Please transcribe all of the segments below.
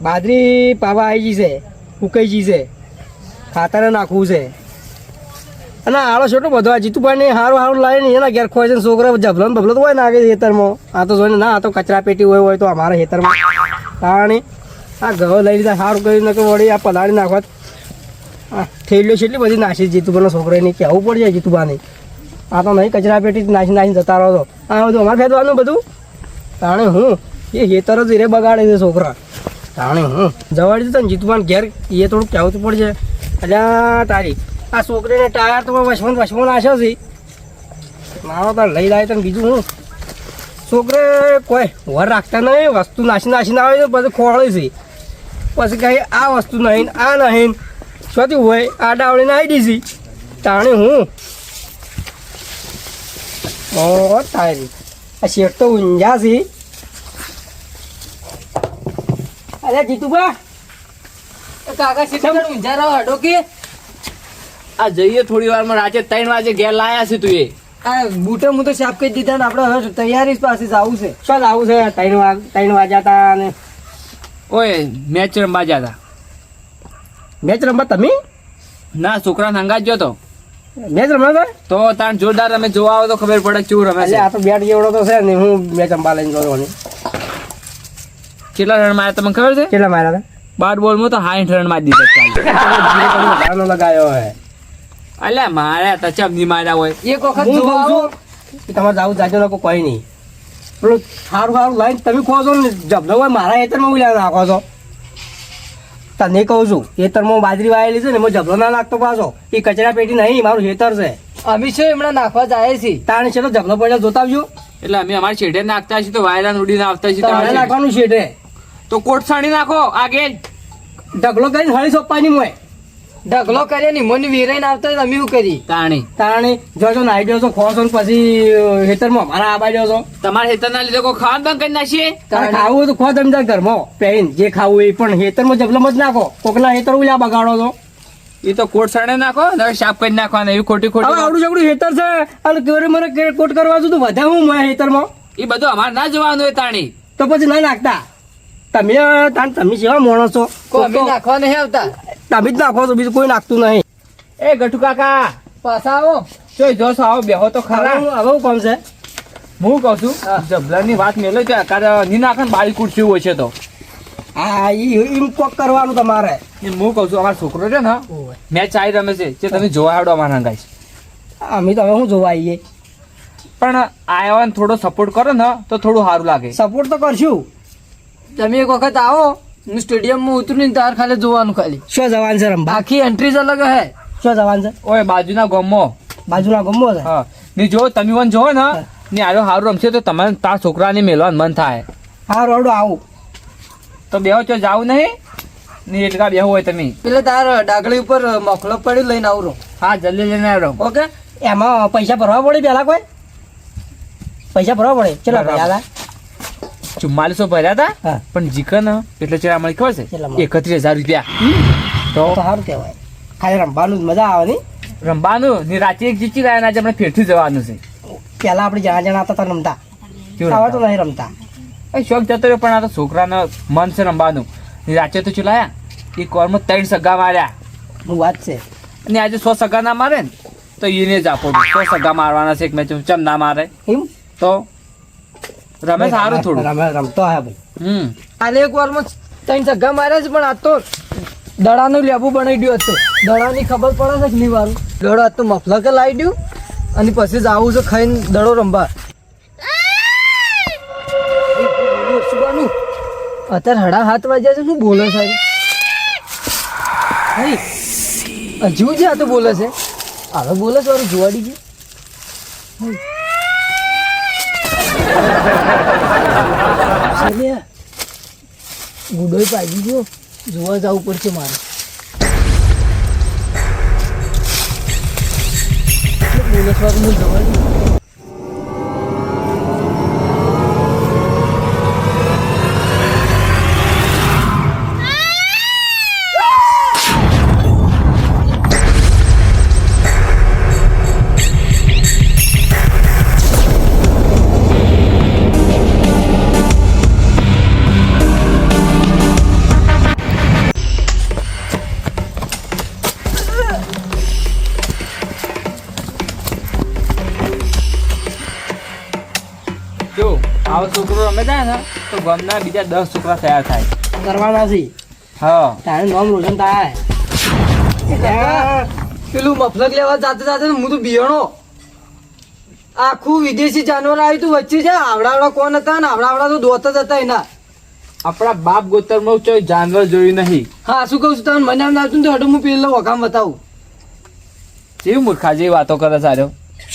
બાજરી પાવા આવી જશે, ઉકાઈ જશે, ખાતર નાખવું છે. અને આળો છોટો બધો આ જીતુભાઈ સારું સારું લાવે ને એના ઘેર ખોય છે. છોકરા જબલો ને બબલો તો હોય ને આગે ખેતરમાં. આ તો જોઈને ના, આ તો કચરા પેટી હોય તો અમારા ખેતરમાં તાણી આ ઘઉં લઈ લીધા સારું કરીને કે વળી આ પલાળી નાખવા. આ થેલીઓ છે એટલી બધી નાસી જીતુભાઈના છોકરાને કહેવું પડી જાય જીતુભાને. આ તો નહીં કચરા પેટી નાસી જતા રહો. તો આ બધું અમારે ફેદવાનું બધું તાણે હું એ ખેતર જ રે બગાડે છે છોકરા. તાણે હું જવાડી દીધો ને જીતુભાઈ ઘેર એ થોડુંક કહેવું તો પડશે. અલ્યા તારી આ છોકરીને ટાયર તો વસમાં નાખ્યો છે. મારો તાર લઈ જાય તો બીજું હું છોકરે કોઈ વર રાખતા નહીં, વસ્તુ નાસીને આવે તો બધું ખોળે છે. પછી કહે આ વસ્તુ નહીં આ નહીં શોધી હોય આ ડાવડીને આવી દીધી. તાણે હું ઓ તારી આ શેઠ તો ઊંઝા છે. અરે જીતુભા કાકા શેઠ ઊંઝા રહો હડો કે આ જઈએ થોડી વારમાં રાતે 3 વાગે ઘેર લાયા છે તું. આ બૂટે હું તો સાફ કરી દીધા ને આપણે હવે તૈયારી પાસે જવું છે. શું આવું છે? 3 વાગ્યા હતા અને ઓય મેચ રમવા જતા. મેચ રમવા તમે? ના, છોકરા હંગાત ગયો તો. મેચ રમવા હતા તો તાણ જોરદાર રમે, જોવા આવો તો ખબર પડે કેવું રમે છે. આ તો બેટ જેવડો તો છે ને, હું મેચ રમવા લઈને જોયો. કેટલા રન માર્યા તમને ખબર છે? કેટલા માર્યા 12 બોલમાં તો 60 રન મારી દીધા. હતા? લગાયો હે અલ્યા માર્યા તો ચમની માર્યા હોય. એક વખત હું જોવા કહું આવો. છું તમારે જાવું જાજો લોકો કોઈ નહીં. પેલું સારું લાઈન તમે કહો છો ને જબલો હોય મારા ખેતરમાં ઉલ્યા નાખો છો. તને કહું છું ખેતરમાં બાજરી વાયેલી છે ને એમાં જબલો ના નાખતો પાછો. એ કચરા પેટી નહીં, મારું ખેતર છે. અમે શું એમણે નાખવા જાય છે? તાણે છે તો જબલો પડ્યો જોતા આવજો. એટલે અમે અમારા શેઠે નાખતા છીએ તો વાયરા ઉડીને આવતા છીએ. તમારે નાખવાનું છે તો કોટ સાણી નાખો આગે ઢગલો કરીને હળી સોંપવાની હોય. ઢગલો કરે ને મને વેરાઈને આવતા અમે શું કરી? તાણી જો નાઈ દો છો ખો છો ને પછી ખેતરમાં મારા આબા દો છો. તમારા ખેતર ના લીધે કોઈ ખાવાનું બંધ કરી નાખીએ. તારે ખાવું હોય તો ખો તમે તાર ઘરમાં પહેરીને જે ખાવું એ પણ ખેતરમાં જબલમાં જ નાખો. કોકના ખેતર ઉલ્યા બગાડો છો. એ તો કોટ સાણે નાખો ને સાફ કરી નાખવાના. એવી ખોટી હવે આવડું જગડું ખેતર છે અને કેવરે મને કોટ કરવા છું તો વધે હું મારા ખેતરમાં. એ બધું અમારે ના જોવાનું હોય તાણી. તો પછી ના નાખતા. તમે કેવા માણસ છો? અમે નાખવા નહીં આવતા. તમે જ નાખો છો, બીજું કોઈ નાખતું નહીં. એ ગઠુ કાકા પાછા આવો. જોઈ જોશો આવો બેહો તો ખરા. હવે હું કોમ છે હું કઉ છું જબલર ની વાત મેલો છે. ની નાખે ને બાળી કુટશું હોય છે તો હા એમ કોક કરવાનું તમારે. હું કઉ છું અમારો છોકરો છે ને મેચ આવી રમે છે જે તમે જોવા આવડો અમારા હંગાઈ. અમે તો હવે હું જોવા આવીએ પણ આયાવાને થોડો સપોર્ટ કરો ને તો થોડું સારું લાગે. સપોર્ટ તો કરશું. તમે એક વખત આવો હું સ્ટેડિયમમાં ઉતરીને તાર ખાલી જોવાનું ખાલી. શું જવાન છે રંભા? આખી એન્ટ્રી જ અલગ હે. શું જવાન છે? ઓય બાજુના ગામમાં બાજુના ગમો છે. હા ને જો તમે વન જોવો ને ને આરો સારું રમશે તો તમારે તાર છોકરાને મેલવાનું મન થાય. હા રોડો આવું તો બેહો ચો જાવું નહીં ને એટલા બેહો હોય તમે. પેલે તાર ડાગલી ઉપર મોકલો પડ્યું લઈને આવરો. હા જલ્દી લઈને આવડો. ઓકે. એમાં પૈસા ભરવા પડે પેલા કોઈ પૈસા ભરવા પડે? ચલો બરાબર. 4400 ભર્યા હતા હા. પણ જીકન એટલે ચેડા મળી ખબર છે કેટલા મળે? 31000 રૂપિયા. તો સારું કહેવાય. ખાલી રમવાનું જ મજા આવે ને. રમવાનું ને રાતે એક જીતી ગયા આજે આપણે ફેરથી જવાનું છે. પેલા આપણે જણા હતા તો રમતા. કેવું હવે તો રમતા? નહીં રમતા. એ શોખ જતો રહ્યો પણ આ તો છોકરાને મન છે રમવાનું. ને રાતે તો ચલાયા એ કોરમાં 3 સગા માર્યા. હું વાત છે. અને આજે 100 સગા ના મારે ને તો એને જ આપો. 100 સગા મારવાના છે એક મેચ ચમ ના મારે એમ તો રમે સારું થોડું. રમતો હે ભાઈ. આને એક વારમાં 3 સગ્ગા માર્યા છે પણ આ તો દડાનું લેબુ બનાવી દઉં હતું. દડાની ખબર પડે છે કે નહીં વારું દડો આ તો મફલકે લાવી દઉં અને પછી જ આવું છે ખાઈને દડો રમવા. અત્યારે 7:30 વાગ્યા છે. શું બોલે છે? હજુ જ આ તો બોલે છે. હવે બોલે છે જોવાડી ગયું. ગુડોય પાડી ગયો. જોવા જવું પડશે મારે. બોલે હું જવા છોકરો રમે જાય ને તો ગામના બીજા 10 છોકરા તૈયાર થાય. કરવાના છે હા તારે નામ રોશન થાય. પેલું મફલક લેવા જાતે જાતે ને હું તો બિયાણો આખું વિદેશી જાનવર આવ્યું તું વચ્ચે છે. આવડાવડા કોણ હતા ને આવડાવડા તો દોત જ હતા એના. આપણા બાપ ગોતરમાં કોઈ જાનવર જોયું નહીં. હા શું કહું છું તમને મને એમ લાગતું ને તો હડો હું પેલો વખામ બતાવું. જેવી મૂર્ખા જેવી વાતો કરે સારો.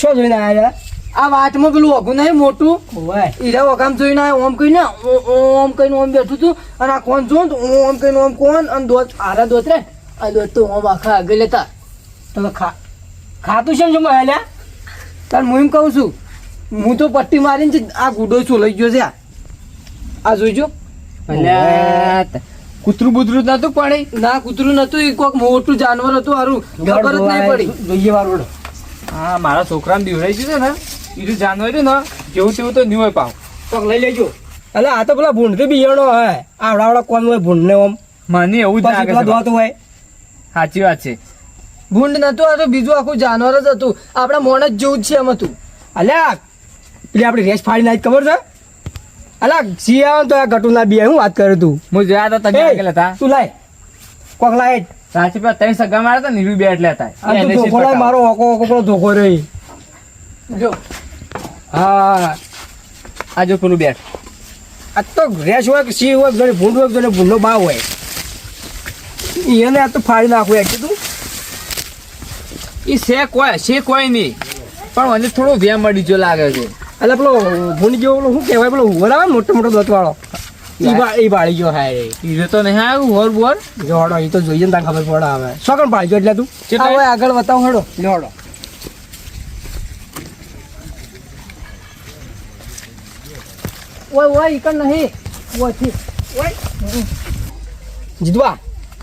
શું જોઈને આવ્યા? આ વાટમાં પેલું વઘું નહીં મોટું ઓય ઈરા વખામ જોઈને આવ્યો. ઓમ કહીને ઓમ કહીને ઓમ બેઠું હતું અને આ કોણ જો ઓમ કહીને ઓમ કોણ અને દોત આરા દોત રે આ દોત તો ઓમ આખા આગળ લેતા. તમે ખાતું છે ને જમા હેલ્યા? તાર હું એમ કહું છું હું તો પટ્ટી મારીને જ આ ગુડો ચોલાઈ ગયો છે. આ જોઈજો કૂતરું બુતરું નતું પડે. ના કૂતરું નતું એ કોઈક મોટું જાનવર હતું હારું ખબર જ નહીં પડી. જોઈએ વાળો હા મારા છોકરાને બીવડાઈ ગયું છે ને બીજું જાનવર રહ્યું ને જેવું તેવું તો નહીં હોય પાવ. કોક લઈ લેજો. એટલે આ તો પેલા ભૂંડ બિયાણો હે આવડા કોણ હોય ભૂંડ ને ઓમ મને એવું જ લાગે છે. દોત હોય સાચી વાત છે. ભૂંડ નતું આ તો બીજું આખું જાનવર જ હતું. આપણા મોણ જ જેવું જ છે એમ હતું. અલ્યા પેલી આપડી રેસ ફાડી નાખી ખબર છે? અલ્યા સી આવે તો આ ગટુ ના બી હું વાત કરું તું. હું જોયા તો તમે આગળ હતા. તું લાય કોક લાય. સાચી વાત 3 સગા મારા હતા નીરુ બે એટલે હતા. આ તું ધોકો લાય મારો ઓકો ઓકો પેલો ધોકો રહી. જો હા આ જો પેલું બેટ. આ તો રેસ હોય કે સી હોય જોડે ભૂંડ હોય જોડે ભૂંડનો ભાવ હોય એને આ તો ફાડી નાખું એક તું. એ છે કોઈ નહીં પણ મને થોડો વ્યામ મળી જો લાગે છે. એટલે પેલો ભૂંડ જેવો પેલો શું કહેવાય પેલો હુવર આવે ને મોટો મોટો દોત વાળો એ બાળી ગયો હા હીરો તો નહીં આવ્યું હોર બોર. જોડો એ તો જોઈએ ને તાર ખબર પડે હવે શું કામ બાળી ગયો એટલે તું આ હોય આગળ બતાવો હડો. જોડો ઓય ઓય ઈ કણ નહીં ઓયથી જીતવા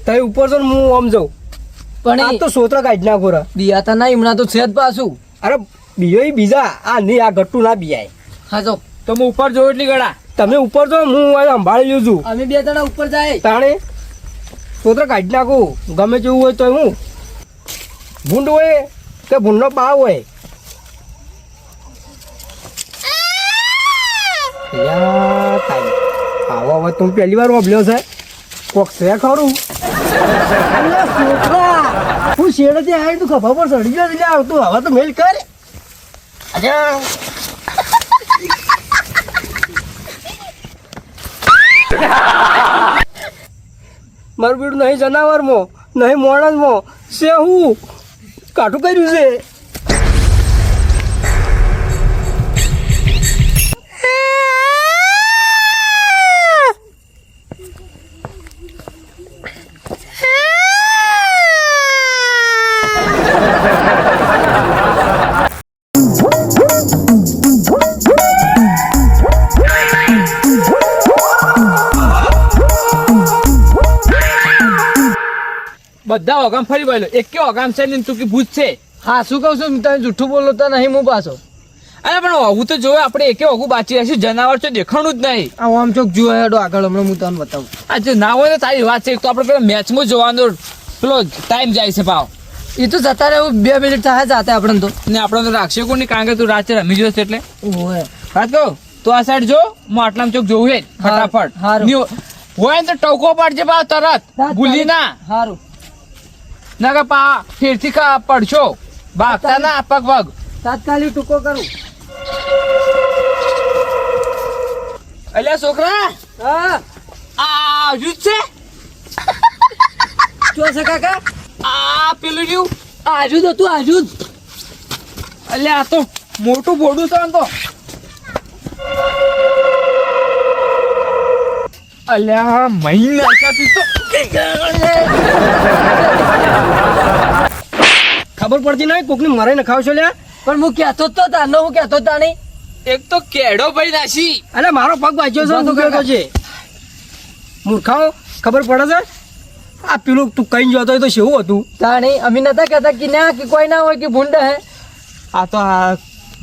તમે ઉપર છો ને હું આમ જાઉં પણ આ તો સોતરા કાઢી નાખો રે. બિયાતા ના હમણાં તો છે જ પાછું. અરે બીજો બીજા આ નહીં આ ગટ્ટુ ના બિયાય. હા જો તો હું ઉપર જોઉં એટલી ગળા. તમે ઉપર છો હું આ સંભાળી લઉં છું અમે બે જણા ઉપર જાય. તાણે સોતરા કાઢી નાખું ગમે તેવું હોય તો હું ભૂંડ હોય કે ભૂંડનો પાવ હોય. આવો હવે તું પહેલી વાર વાપર્યો છે કોક છે ખરું. હું શેડેથી આવી તું ખભા પર ચડી ગયો એટલે આવતું હવે તો મેલ કર. અચ્છા મારું બેટું નહીં જનાવરમાં નહીં માણસમાં છે હું કાઠું કર્યું છે. બધા ઓગામ ફરી ગયેલો એક કે ઓગામ છે ને તું કે ભૂત છે. હા શું કહું છું તમે જૂઠું બોલો તો નહીં હું પાછો. અરે પણ ઓગું તો જોવે આપણે એકે ઓગું બાચી રહીશું જનાવર તો દેખાણું જ નહીં. આ આમ ચોક જુઓ હેડો આગળ હમણાં હું તમને બતાવું. આ જો ના હોય તો તારી વાત છે. એક તો આપણે પેલા મેચમાં જોવાનો પેલો ટાઈમ જાય છે ભાવ. એ તો જતા રહે 2 મિનિટ થાય જાતે આપણે તો. ને આપણે તો રાખશે કોની કારણ કે તું રાત્રે રમી જોશ એટલે ઓય વાત કહું તો આ સાઈડ જો હું આટલામાં ચોક જોવું હે ફટાફટ. હારું. ની હોય ને તો ટોકો પાડજે ભાવ તરત ભૂલી ના સારું ના કે પા ફેરથી કા પડશો ભાગતા ના પગ પગ. તાત્કાલિક ટૂંકો કરું. અલ્યા છોકરા હા આ હજુ જ છે શું છે કાકા? આ પેલું રહ્યું આજુ જ હતું આજુ જ. અલ્યા આ તો મોટું બોડું છે આમ તો. અલ્યા મહિના તો ખબર પડતી નહીં કોકની મરાઈ નખાવ છો લ્યા. પણ હું કહેતો જ તો તાનો હું કહેતો જ તાણી. એક તો કેડો ભાઈ નાસી. અરે મારો પગ વાંચ્યો છે તું કહેતો છે મૂર્ખાઓ ખબર પડે છે. આ પેલું તું કઈ જતો તો શેવું હતું તાણી અમે નતા કહેતા કે ના કે કોઈ ના હોય કે ભૂંડ હે. આ તો આ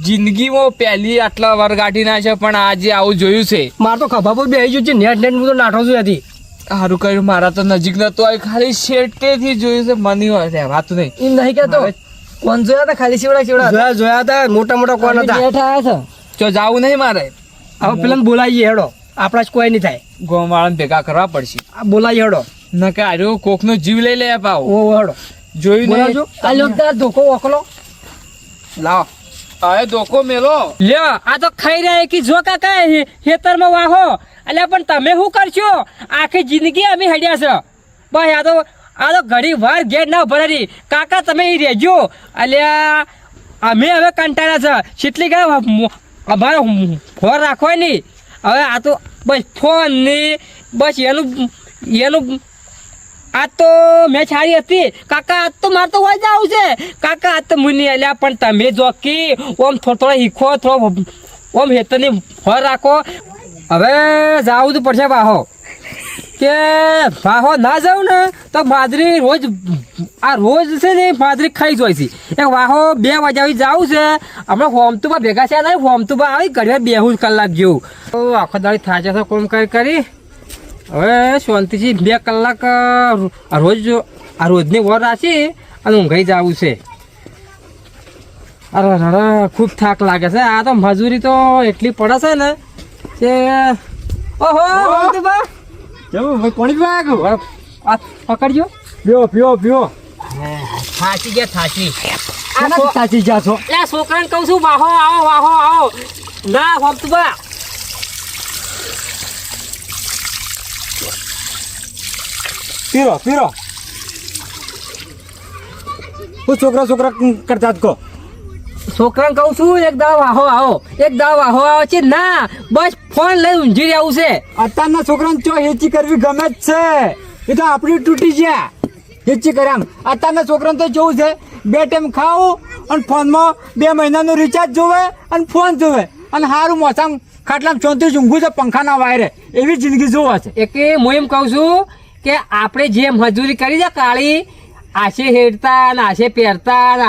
જિંદગીમાં પહેલી આટલા વરગાઠી ના છે પણ આજે આવું જોયું છે. મારે તો ખભા પર બેસી ગયું છે નેટ નેટ હું તો નાઠો છું હતી. સારું કર્યું મારા તો નજીક નતો આવી ખાલી શેટેથી જોયું છે મને વાત નહીં. એમ નહીં કહેતો કોણ જોયા હતા ખાલી શિવડા જોયા હતા મોટા મોટા કોણ હતા બેઠા આવ્યા જો જાવું નહીં મારે. હવે પેલા બોલાવીએ હેડો, આપણા જ કોઈ નહીં થાય. ગોવાળાને ભેગા કરવા પડશે. આ બોલાવીએ હેડો. ન કે આર્યો કોકનો જીવ લઈ લે પાવ. ઓ હેડો જોયું બોલાવજો. આ લોકદાર ધોકો ઓકલો લાવો. હવે ધોકો મેલો. લ્યો આ તો ખાઈ રહ્યા કે જો કાકા ખેતરમાં વાહો અલ્યા પણ તમે શું કરશો આખી જિંદગી અમે હડ્યા છે બસ આ તો ઘડી વાર ઘેર ના ભરારી કાકા તમે અહીં રહેજો અલ્યા અમે હવે કંટાળ્યા છે કેટલી ગયા અમારે ફોન રાખવા નહીં હવે આ તો બસ ફોન ની બસ એનું આજ તો મેચ હારી હતી કાકા આજ તો મારે તો હોય જ આવું છે કાકા આજ તો મુની અલ્યા પણ તમે જોકી ઓમ થોડો હીખો થોડો ઓમ હેતરની ફર રાખો હવે જાવું તો પડશે વાહો કે વાહો ના જાઉં ને તો બાજરી રોજ આ રોજ છે ને બાજરી ખાઈ જોઈ છે એક વાહો 2 વાગ્યા જાવું છે હમણાં હોમતુબા ભેગા છે ને હોમતુબા આવી ઘડિયા બેહું કલાક જેવું તો આખો દાડી થાચે છે કોમ કરી હવે શાંતિથી 2 કલાક આ રોજની વર રાખી અને ઊંઘાઈ જવું છે અરે ખૂબ થાક લાગે છે આ તો મજૂરી તો એટલી પડે છે ને કે ઓહો બા જવું ભાઈ કોણી પીવા આવ્યો? આ પકડજો પીઓ થાચી ગયા થાચી આના સાચી જા છો. એટલે છોકરાને કહું છું વાહો આવો ના હોમતુબા પીરો હું છોકરા કરતા જ કહો. છોકરાને કહું છું એક દાવ વાહો આવો છે ના બસ ફોન લઈ ઊંઝી રહેવું છે અત્યારના છોકરાને ચો હેચી કરવી ગમે જ છે. એ તો આપણી તૂટી ગયા હેચી કર્યા. અત્યારના છોકરાને તો જોવું છે 2 ટાઈમ ખાવું અને ફોનમાં 2 મહિનાનું રિચાર્જ જોવે અને ફોન જોવે અને સારું મોસામ ખાટલામાં ચોંતી ઊંઘું છે પંખાના વાયરે એવી જિંદગી જોવે છે. એક હું એમ કહું છું કે આપણે જે મજૂરી કરી છે કાળી આશે હેડતા ને આશે પહેરતા ને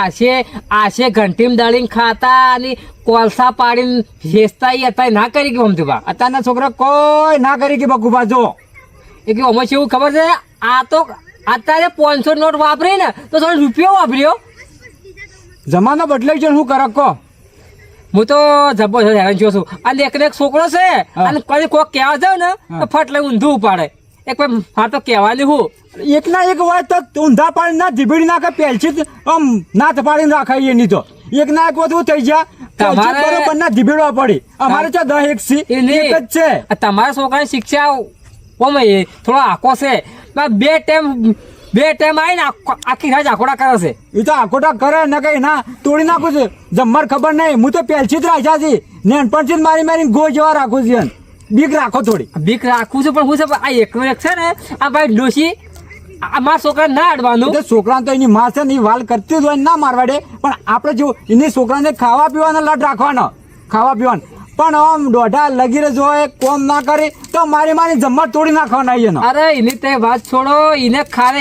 આશે ઘંટીમાં દળીને ખાતા અને કોલસા પાડીને ભેસતા એ અત્યારે ના કરી કે હોમતુબા અત્યારના છોકરા કોઈ ના કરી કે બકુબા જો એ કે અમે એવું ખબર છે આ તો અત્યારે 500 નોટ વાપરી ને તો થોડો રૂપિયો વાપર્યો જમાનો બદલાઈ છે શું કરે કહો. હું તો જબરજસ્ત હેરાન થયો છું અને એક છોકરો છે અને કોઈ કોક કહેવા જાવ ને તો ફટ લઈ ઊંધું ઉપાડે એક ભાઈ મારે તો કહેવાની હું એકના એક વાત તો ઊંધા પાડી ના ધીબડી નાખે પહેલથી આમ નાથ પાડીને રાખાય એની તો એકના એક વધુ થઈ ગયા તમારે- બરોબર ના ધીબડવા પડી અમારે તો 10 એક સી એ નહીં. એક જ છે. તમારા છોકરાની શિક્ષા ઓમ થોડો આખો છે 2 ટાઈમ આવીને આખી રાત આખોડા કરે છે એ તો આખોટા કરે ને કઈ ના તોડી નાખું છું જમવાર ખબર નહીં હું તો પહેલથી જ રાખ્યા છે નેનપણથી જ મારી ગો જેવા રાખું છું એને. બીક રાખો થોડી બીક રાખું છું પણ હું છે આ એકનો એક છે ને આ ભાઈ ડોશી આ મારા છોકરા ના અડવાનું એટલે છોકરાને તો એની માં છે ને એ વાલ કરતી જ હોય ને ના મારવા દે પણ આપણે જો એની છોકરાને ખાવા પીવાનો લટ રાખવાનો ખાવા પીવાનો પણ આમ દોઢા લગી રહ્યો હોય કોમ ના કરે તો મારી જમવા તોડી નાખવાના એનો. અરે એની તે વાત છોડો એને ખારે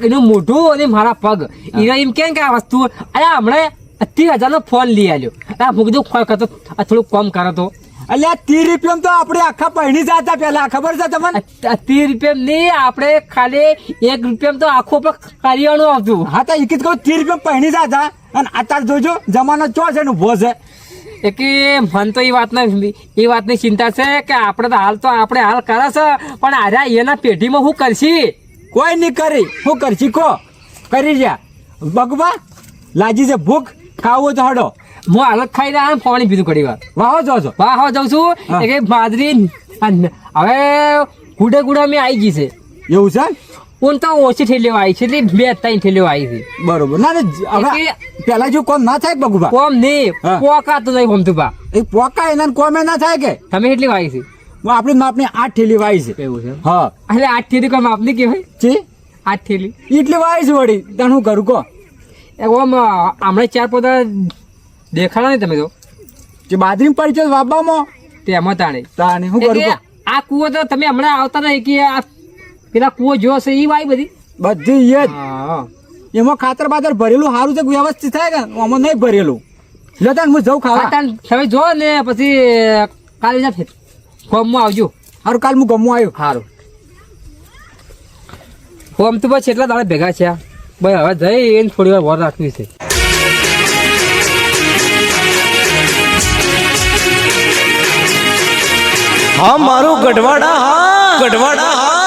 એનું મોઢું અને મારા પગ એને એમ કેમ કે આ વસ્તુ અરે હમણાં 30,000 નો ફોન લઈ આવ્યો આ હું કીધું ખોય કરતો આ થોડું કમ કરો તો એટલે 30 રૂપિયા તો આપણે આખા પહેણી જતા પેલા ખબર છે તમને? 30 રૂપિયા નહીં આપણે ખાલી 1 રૂપિયા તો આખું પર કરિયાણું આવતું હા તો એક જ કહું 30 રૂપિયા પહેણી જતા અને અત્યારે જોજો જમાનો ચો છે ને ઉભો છે. કે મન તો એ વાતની ચિંતા છે કે આપણે તો આપણે હાલ કરે છે પણ આર્યા એના પેઢીમાં શું કરશી કોઈ નહીં કરી હું કરશી કો કરી રહ્યા બગબા લાજી છે ભૂખ ખાવું તો હડો હું હાલત ખાઈ રહ્યા પાણી પીધું ઘડી વાર વાહો જો છો વાહ જાઉં છું કે બાજરી હવે ગુડે મેં આવી ગઈ છે એવું છે હું તો ઓછી ઠેલીઓ આવી છે એટલે 2-3 ઠેલીઓ આવી છે બરોબર ના હવે પેલા જો કોમ ના થાય બગુબા કોમ નહીં હા. પોકાતું નહીં ગમતું બા એ પોકા એના કોમે ના થાય કે તમે એટલી વાવી છે આપણી માપની 8 ઠેલી વાઈ છે એવું છે હા એટલે 8 ઠેલી કોઈ માપની કહેવાય છે 8 ઠેલી એટલી વાઈ છે વળી તને હું કરું કો ઓમ હમણાં 4 પોતા દેખાડા નહીં તમે તો જે બાજરી પડી છે વાબામાં તેમાં તાણે તાને હું કરું એટલે કો આ કૂવો તો તમે હમણાં આવતા નહીં કે આ પેલા કૂવો જો છે એ વાય બધી બધી એ જ હા એમાં ખાતર બાતર ભરેલું સારું છે વ્યવસ્થિત થાય કે આમાં નહીં ભરેલું લેતા હું જઉં ખાવા તમે જો ને પછી કાલે જા ફોર્મમાં આવજો સારું કાલ હું ગમવા આવ્યો સારું ફોર્મ તો બસ એટલા દાડે ભેગા છે ભાઈ હવે જઈ એને થોડી વાર વર રાખવી છે હા મારું ગઢવાડા હા